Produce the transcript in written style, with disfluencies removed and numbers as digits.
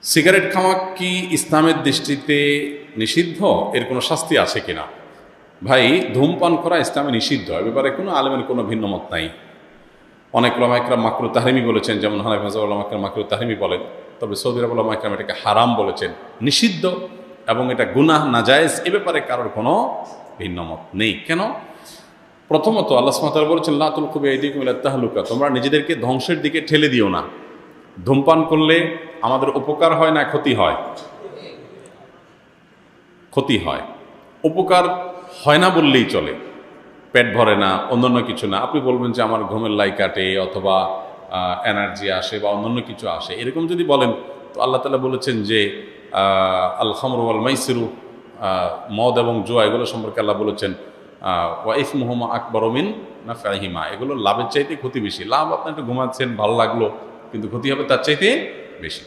Cigarette খাওয়া কি ইসলামের দৃষ্টিতে নিষিদ্ধ? এর কোনো শাস্তি আছে কিনা? ভাই, ধূমপান করা ইসলামে নিষিদ্ধ, এ ব্যাপারে কোনো আলেমের কোনো ভিন্ন মত নাই। অনেক ওলামা ইকরাম মাকরু তাহরিমি বলেছেন, যেমন হানাফি মাযহাবের ওলামা ইকরাম মাকরু তাহরিমি বলেন। তবে সৌদি আরব ওলামা ইকরাম এটাকে হারাম বলেছেন, নিষিদ্ধ, এবং এটা গুনাহ নাজায়েজ, এ ব্যাপারে কারোর কোনো ভিন্ন মত নেই। কেন? প্রথমত আল্লাহ সুবহানাহু ওয়া তাআলা বলেছেন, লা তুলকু বিআইদিকুম ইলা তাহলুকা, তোমরা নিজেদেরকে ধ্বংসের দিকে ঠেলে দিও না। ধূমপান করলে আমাদের উপকার হয় না ক্ষতি হয়? ক্ষতি হয়। উপকার হয় না বললেই চলে, পেট ভরে না, অন্যান্য কিছু না। আপনি বলবেন যে আমার ঘুমের লাই কাটে, অথবা এনার্জি আসে, বা অন্যান্য কিছু আসে, এরকম যদি বলেন, তো আল্লাহ তাআলা বলেছেন যে আল খামরু ওয়াল মাইসিরু, মদ এবং জুয়া, এগুলো সম্পর্কে আল্লাহ বলেছেন ওয়া ইসমুহুমা আকবারু মিন নাফইহিমা, এগুলো লাভের চাইতে ক্ষতি বেশি। লাভ, আপনি একটু ঘুমাচ্ছেন, ভালো লাগলো, কিন্তু ক্ষতি হবে তার চাইতে বেশি।